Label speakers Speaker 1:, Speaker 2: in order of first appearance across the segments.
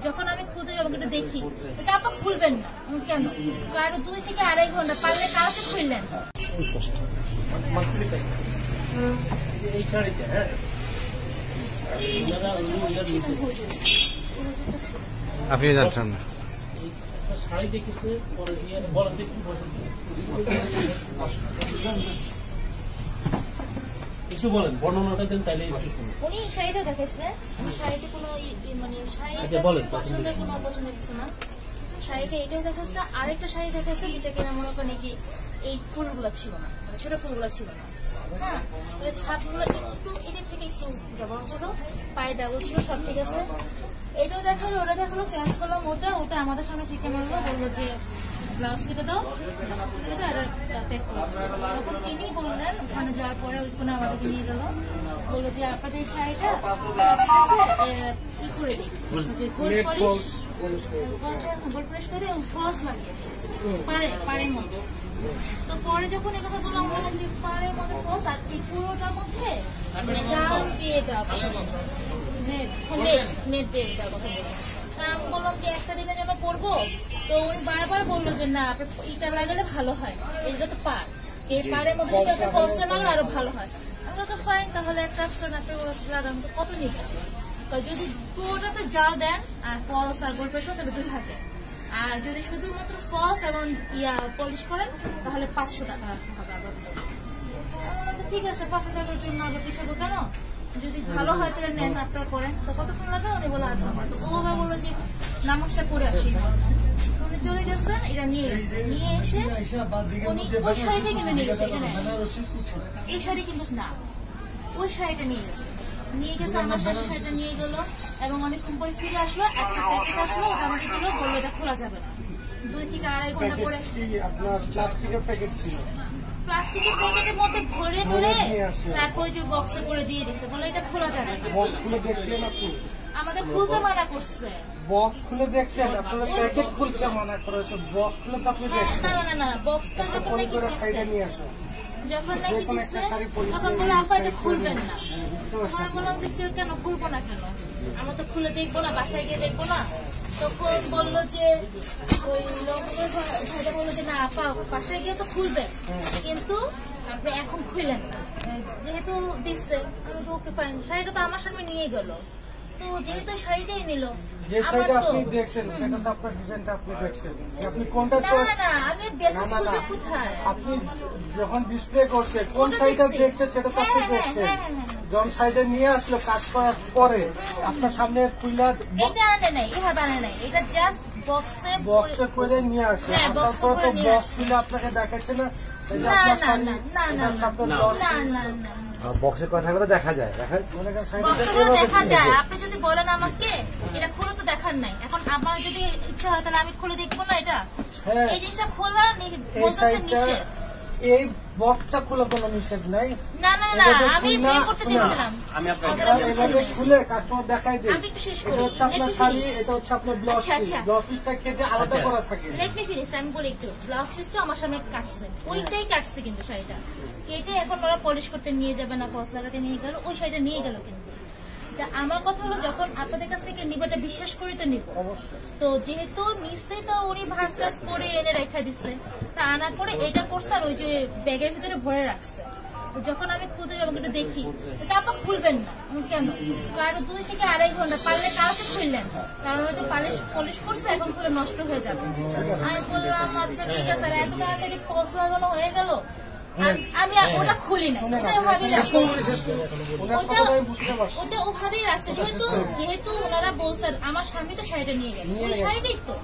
Speaker 1: যখন আমি খুলতে যাবো একটু দেখি, এটা আপা খুলবেন না কেন? কারণ 2 থেকে 2.5 ঘন্টা পারলে কালকে খুললেন।
Speaker 2: আপনি জানছেন না
Speaker 3: শাড়ি দেখেছে পরে দিয়ে বলেন দেখি একটু বলেন, বর্ণনাটা দেন তাইলে একটু শুনুন।
Speaker 1: উনি শাড়িটা দেখেছে, শাড়িটি কোনো মানে
Speaker 3: আচ্ছা বলেন,
Speaker 1: পছন্দের কোনো অপছন্দ কিছু না। শাড়িটা এটাও দেখাচ্ছে, আরেকটা শাড়ি দেখাচ্ছে যেটা কিনা মনে করেন যে এই ফুলগুলো ছিল না, মানে ছোট ফুলগুলো ছিল না। হ্যাঁ, ছাপগুলো একটু এটার থেকে একটু বড় ছিল, পায়ে ডাবল ছিল, সব ঠিক আছে। এটাও দেখালো, ওটা দেখালো, চেঞ্জ করলাম ওটা আমাদের সামনে ফিকে মারলো, বললো যে ব্লাউজ কেটে দাও, তখন তিনি বললেন ওখানে যাওয়ার পরে ওইখানে আমাদেরকে নিয়ে গেল, বললো যে আপনাদের শাড়িটা কি করে দিই, গোল্ড পলিশ করে ফলস লাগিয়ে পাড়ের মধ্যে। তো পরে যখন এই কথা বললাম, বললাম যে পাড়ের মধ্যে ফলস আর এই পুরোটার মধ্যে জাল দিয়ে দেওয়া, নেট দিয়ে দেওয়ার কথা বললাম। আমি বললাম যে একটা দিনের জন্য পরবো, তো উনি বারবার বললো যে না এটা লাগালে ভালো হয়, এটা তো পাড়, এই পাড়ের মধ্যে ফলসটা লাগালে আরো ভালো হয়। আমি তো ফাইন, তাহলে এক কাজ করেন আপনার লাগান, তো কত নিবে? যদি পুরোটাতে জাল দেন আর ফলস আর গোল্ড পেশন তাহলে 2000, আর যদি শুধুমাত্র ফলস এবং পলিশ করেন তাহলে 500 টাকা রাখতে হবে। আবার ঠিক আছে, 500 টাকার জন্য আবার পিছাবো কেন? যদি ভালো হয় তাহলে নেন, আপনারা করেন। তো কতক্ষণ লাগবে? উনি বলে 8 ঘন্টা। ও আবার বললো যে নামাজটা পড়ে আসি। উনি চলে গেছেন, এটা নিয়ে এসে উনি ওই শাড়িটা কিনে নিয়ে গেছে। এখানে এই শাড়ি কিন্তু না, ওই শাড়িটা নিয়ে গেছে আমার সাথে, শাড়িটা নিয়ে গেল এবং অনেকক্ষণ পরে ফিরে আসলো, একটা প্যাকেট আসলো, ওটা আমাকে দিল, বললো এটা খোলা যাবে না। 2 থেকে 2.5 ঘন্টা পরে
Speaker 4: আপনার প্লাস্টিকের প্যাকেট ছিল,
Speaker 1: প্লাস্টিকের প্যাকেটের মধ্যে ভরে তারপর যে বক্সে করে দিয়ে দিচ্ছে, বলে এটা খোলা যাবে না।
Speaker 4: বক্স খুলে দেখছিলেন আপনি?
Speaker 1: আমাদের খুলতে মানা করছে।
Speaker 4: বক্স খুলে দেখছেন? আপনারা প্যাকেট খুলতে মানা করেছে, বক্স খুলে তো আপনি দেখছেন।
Speaker 1: না বক্সটা যখন নাকি
Speaker 4: সাইডে নিয়ে আসো,
Speaker 1: যখন নাকি দিচ্ছে তখন বলে আপা এটা খুলবেন না। আমরা বললাম যে কেন খুলবো না, কেন আমরা তো খুলে দেখবো না, বাসায় গিয়ে দেখবো না। তখন বললো যে ওই লোকের ভাইটা বললো যে না আপা বাসায় গিয়ে তো খুলবেন, কিন্তু আপনি এখন খুললেন না, যেহেতু দিচ্ছে। আমি তো ওকে পাইনি, শাড়িটা তো আমার সামনে নিয়ে গেল, তো যেহেতু শাড়িটাই নিল,
Speaker 4: যে শাড়িটা আপনি দেখছেন সেটা তো আপনার ডিজাইনটা আপনি দেখছেন, আপনি কোনটা
Speaker 1: না আমি দেখার সুযোগ কোথায়?
Speaker 4: আপনি যখন ডিসপ্লে করছে কোন শাড়িটা দেখছে সেটা তো আপনি দেখছেন। যখন শাড়িটা নিয়ে আসলো কাজ করার পরে আপনার সামনে খুইলা,
Speaker 1: এটা আনে নাই, এভাবে আনে নাই, এটা জাস্ট বক্সে
Speaker 4: করে নিয়ে আসে। আসার পরে তো বক্স খুলে আপনাকে দেখাচ্ছে না,
Speaker 2: বক্সের কথাগুলো দেখা যায়,
Speaker 1: দেখা যায়। আপনি যদি বলেন আমাকে এটা খুলে তো দেখার নাই, এখন আমার যদি ইচ্ছা হয় তাহলে আমি খুলে দেখবো না। এটা এই জিনিসটা খোলা নিষেধ,
Speaker 4: এই বক্সটা খোলা কোনো নিষেধ নাই।
Speaker 1: না আমি করতে চাইছিলাম,
Speaker 4: আমি আপনাকে খুলে কাস্টমার দেখাই দিই। এটা হচ্ছে আপনার শাড়ি, এটা হচ্ছে আপনার ব্লাউজ পিস। ব্লাউজ পিসটা কেটে আলাদা করা থাকে।
Speaker 1: আমি বলি একটু, ব্লাউজ পিসটা আমার সামনে কাটছে, ওইটাই কাটছে, কিন্তু শাড়িটা কেটে এখন ওরা পলিশ করতে নিয়ে যাবে না, ফলস লাগাতে নিয়ে গেল, ওই শাড়িটা নিয়ে গেল। কিন্তু আমার কথা হলো যখন আপনাদের কাছ থেকে নিব এটা বিশ্বাস করে তো নিব, তো যেহেতু নিশ্চয়ই তো উনি ভাঁজ টাজ করে এনে রেখা দিচ্ছে, তা আনার পরে এটা করছে আর ওই যে ব্যাগের ভিতরে ভরে রাখছে। যখন আমি খুলতে যাবো একটু দেখি, এটা আপা খুলবেন না কেন? কারণ 2 থেকে 2.5 ঘন্টা পারলে কালকে খুললেন, কারণ ওই যে পলিশ করছে, এখন খুলে নষ্ট হয়ে যাবে। আমি বললাম আচ্ছা ঠিক আছে, এত তাড়াতাড়ি ফলস লাগানো হয়ে গেল, আমি ওটা খুলি না, ওটা ওভাবেই রাখছে। যেহেতু ওনারা বলছেন আমার সামনে তো শাড়িটা নিয়ে গেল, ওই শাড়িটাই তো,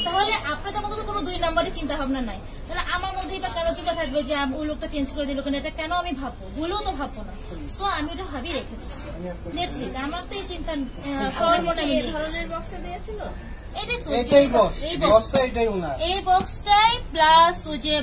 Speaker 1: তাহলে আপনাদের মতো তো কোনো 2 নম্বরের চিন্তা ভাবনা নাই, তাহলে আমার মধ্যেই বা কেন চিন্তা থাকবে যে ওই লোকটা চেঞ্জ করে দিল, এটা কেন আমি ভাববো, ভুলেও তো ভাববো না। সো আমি ওটা ভাবি রেখে দিচ্ছি, আমার তো এই চিন্তা ধরনের বক্সে দিয়েছিল। এই বক্সটাই প্লাস ওই যে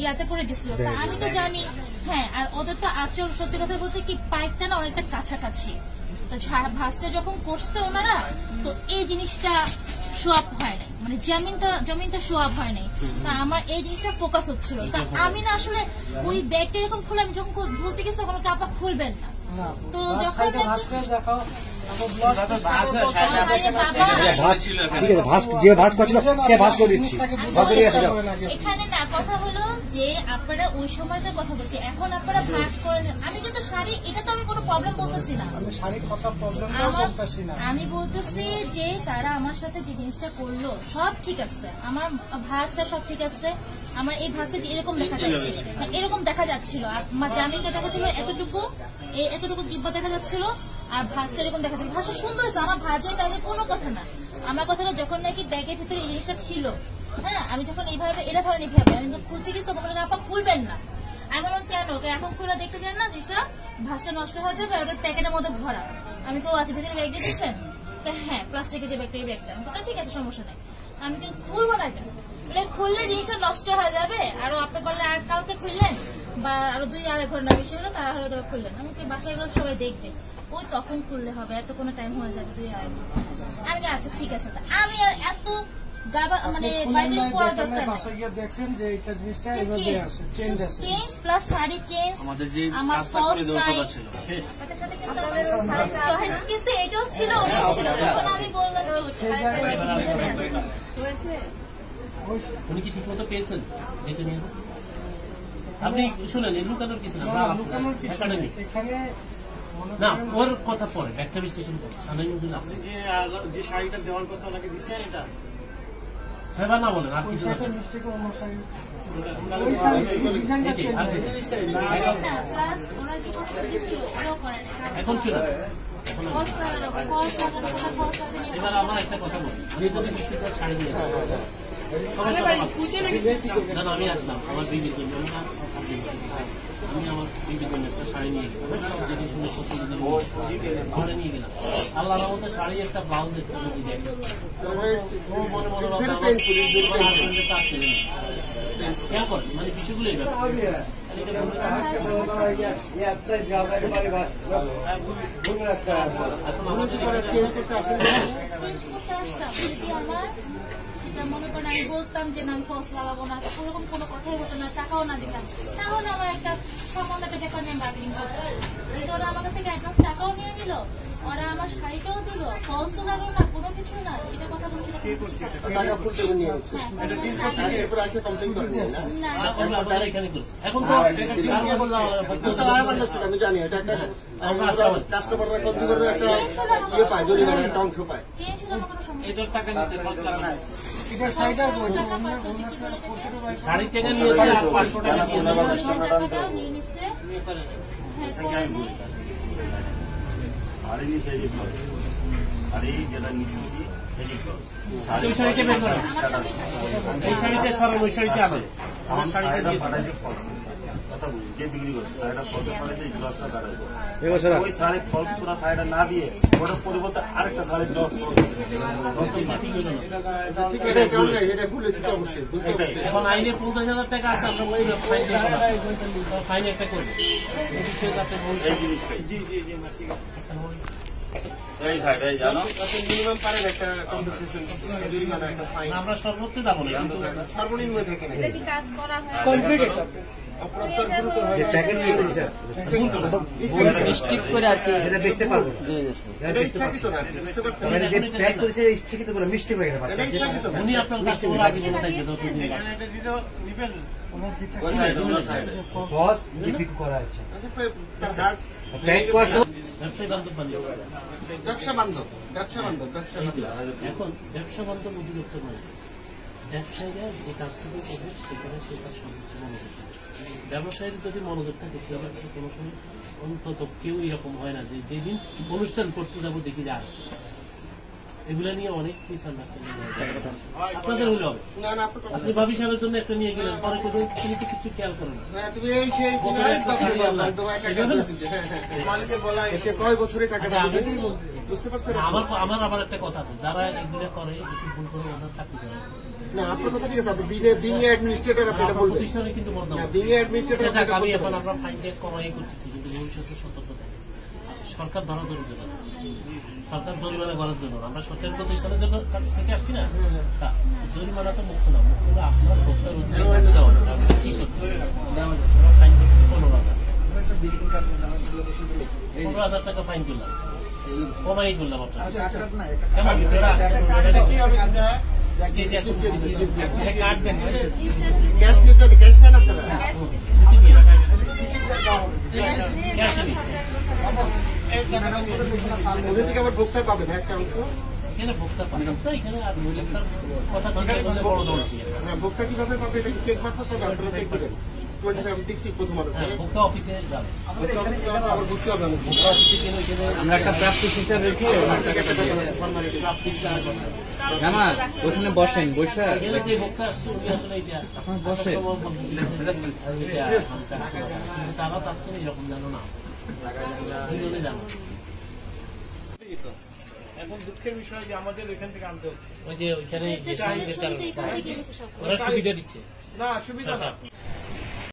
Speaker 1: ইয়াতে করে দিছিল, আমি তো জানি। হ্যাঁ, আর ওদের তো আচল সত্যি কথা বলতে কি পাইপটা না অনেকটা কাছাকাছি, তো ভাঁজটা যখন করছে ওনারা, তো এই জিনিসটা শো আপ হয় নাই, মানে জমিনটা শো আপ হয় নাই। তা আমার এই জিনিসটা ফোকাস হচ্ছিল, তা আমি না আসলে ওই ব্যাগটা এরকম খুলে আমি যখন ধরতে গেছি তখন আপা খুলবেন না, তো যখন
Speaker 2: ভাস যে ভাস করছিল সে ভাস করে দিচ্ছি।
Speaker 1: এখানে না কথা হলো যে আপনারা ওই সময়টার কথা বলছি, এখন আপনারা ভাঁজ করেন। আমি কিন্তু শাড়ি, এটা তো আমি কোনো প্রবলেম বলতেছি না, আমি বলতেছি যে তারা আমার সাথে যে জিনিসটা করলো সব ঠিক আছে, আমার ভাঁজটা সব ঠিক আছে, আমার এই ভাঁজটা এরকম দেখা যাচ্ছে, এরকম দেখা যাচ্ছিল, আর জামিনটা দেখা যাচ্ছিল এতটুকু ডিব্বা দেখা যাচ্ছিল, আর ভাঁজটা এরকম দেখা যাচ্ছিল। ভাঁজটা সুন্দর হয়েছে, আমার ভাঁজের কাজে কোনো কথা না। আমার কথা হলো যখন নাকি ব্যাগের ভিতরে এই জিনিসটা ছিল, হ্যাঁ, আমি যখন এইভাবে এটা ধরেন এইভাবে আমি খুলতে গেছি, আপা খুলবেন না। এখন কেন এখন খুলে দেখতে চান না জিনিসটা ভাঁজটা নষ্ট হয়ে যাবে, আর ওটা প্যাকেটের মধ্যে ভরা। আমি তো আছে ভিতরে ব্যাগ দিয়ে দিচ্ছেন, হ্যাঁ প্লাস্টিকের যে ব্যাগটা, এই ব্যাগটা আমি ঠিক আছে সমস্যা নাই, আমি তো খুলবো না কেন, খুললে জিনিসটা নষ্ট হয়ে যাবে। আরো আপনি বললে আর কালকে খুললেন বা আরো 2-2.5 ঘন্টা বেশি হলো তারা হলে খুললেন, আমি বাসায় এগুলো সবাই দেখবে, ওই তখন খুললে হবে, এত কোনো টাইম হয়ে যাবে 2-2.5 ঘন্টা। আমি আচ্ছা ঠিক আছে, আমি আর এত মানে চেঞ্জ প্লাস শাড়ি চেঞ্জ, আমার কিন্তু এটাও ছিল, আমি বললাম
Speaker 3: উনি কি ঠিক মতো পেয়েছেন যেটা নিয়েছেন? আপনি শুনেন লুকানোর কিছু না, ওর কথা পরে ব্যাখ্যা বিশ্লেষণ করে
Speaker 5: যে শাড়িটা দেওয়ার কথা ওনাকে দিচ্ছেন এটা
Speaker 3: হ্যাঁ না বলেন আর কিছু এখন ছিল। এবার আমার একটা কথা বলি, আমি যদি বিশ্বকাপ শাড়ি নিয়ে না আমি আসলাম আমার বিবির জন্য, আমি আমার বিবির জন্য একটা শাড়ি নিয়ে ঘরে নিয়ে গেলাম। আল্লাহ মতো শাড়ি একটা ব্লাউজ যদি দেখে মনে মনে খেয়াল করে, মানে বিষয়গুলোই
Speaker 1: মনে করেন আমি বলতাম যে না আমি ফলস লাগাবো না, ওরকম কোনো কথাই হতো না, টাকাও না দিতাম, তাহলে আমার একটা সামান্য একটা ব্যাপার নিয়ে বার্গেনিং করতো। এই যে ওরা আমার কাছ থেকে অ্যাডভান্স টাকাও নিয়ে নিল, ওরা আমার শাড়িটাও দিল, ফলসও লাগলো না, কোনো কিছু না, এটা কথা বলছিল
Speaker 5: আমি জানি এটা একটা কাস্টমাররা কনজিউমারের একটা ইয়ে পায়, জরিমানার একটা অংশ পায়। এটার টাকা নিচ্ছে
Speaker 3: শাড়ি থেকে নিয়ে 500 টাকা
Speaker 1: নিয়ে নিচ্ছে।
Speaker 3: এই শাড়িতে সর ওই শাড়িতে আনে আমার শাড়িটা দিয়ে
Speaker 6: যে বিক্রি করছে শাড়িটা ফলসে পড়েছে, গ্লাসটা কাটাইছে, ওই শাড়ি ফলস পুরা শাড়িটা না দিয়ে ওটার পরিবর্তে আরেকটা শাড়ি গ্লাস
Speaker 3: এখন আইনে 50,000 টাকা আছে, আমরা ফাইন একটা করবো এই বিষয়ে যাতে এই জিনিসটাই
Speaker 6: এই শাড়িটাই জানো
Speaker 5: মিনিমাম পারেন একটা কম্পেনসেশন জরিমানা একটা ফাইন,
Speaker 3: আমরা সর্বোচ্চ যাবো না,
Speaker 5: সর্বনিম্ন থেকে না
Speaker 1: কাজ করা হয়
Speaker 5: কমপ্লিট
Speaker 2: স্টিক করে আর কি এটা বেচতে পারবো ইচ্ছাকৃত করে মিষ্টি হয়ে গেল।
Speaker 3: উনি আপনার কাস্টমার আগে জন্য থাকবে
Speaker 2: করা আছে
Speaker 5: ব্যবসা বান্ধব, ব্যবসা বান্ধব, ব্যবসা বান্ধব।
Speaker 3: এখন ব্যবসা বান্ধব অধিদপ্তর নয়, ব্যবসায়ীরা যে কাজটুকু করবে সেখানে সে তার সর্বোচ্চ মনোযোগ থাকে। ব্যবসায়ীর যদি মনোযোগ থাকে সেক্ষেত্রে কোনো সময় অন্তত কেউ এরকম হয় না যে যেদিন অনুষ্ঠান করতে যাবো দেখি যে আসছে, এগুলা নিয়ে অনেক মিসআন্ডারস্ট্যান্ডিং আপনাদের হলে হবে। আপনি ভাবি সাহেবের জন্য একটা নিয়ে গেলেন, পরে তুমি তো কিছু খেয়াল করো না, আমার আবার একটা কথা আছে, যারা এগুলো করে বেশি ভুল করে ওনার চাকরি করে
Speaker 5: না, আপনার কথা ঠিক আছে, বিং অ্যাডমিনিস্ট্রেটর আপনি বলবেন
Speaker 3: প্রতিষ্ঠানে কিন্তু
Speaker 5: বিং অ্যাডমিনিস্ট্রেটর
Speaker 3: আমি এখন আমরা ফাইন ট্যাক্স কমাই করতেছি, কিন্তু ভবিষ্যতে সতর্ক থাকে সরকার ধরা ধরে জন্য, সরকার জরিমানা করার জন্য, আমরা সরকারি প্রতিষ্ঠানের জন্য থেকে আসছি না, জরিমানা তো মুক্ত না, মুক্ত হলে আপনার ভোক্তার কি করছে ফাইন করছে 15,000 টাকা ফাইন করলাম, কমাই করলাম আপনার
Speaker 5: ক্যাশ নিতে ক্যাশ নেন আপনারা ওদের থেকে আবার ভোক্তা পাবেন একটা অংশ
Speaker 3: এখানে ভোক্তা পাবেন এখানে আর কথা বড় দৌড়
Speaker 5: ভোক্তা কিভাবে পাবে এটা চেক মারতে হবে আপনারা চেক দেবেন আমি দেখছি প্রথম
Speaker 3: ভোক্তা অফিসে যাবে
Speaker 5: আবার বুঝতে হবে
Speaker 7: আমরা একটা প্রাপ্তি সেন্টার রেখে জামাল ওখানে বসেন বসে
Speaker 3: যে ভোক্তা আসলে
Speaker 7: আপনার বসে
Speaker 3: তারা চাচ্ছেন এরকম জানো না জানো
Speaker 5: এখন দুঃখের বিষয় যে আমাদের এখান থেকে আনতে হচ্ছে
Speaker 3: ওই যে ওইখানে ওরা সুবিধা দিচ্ছে
Speaker 5: না সুবিধা না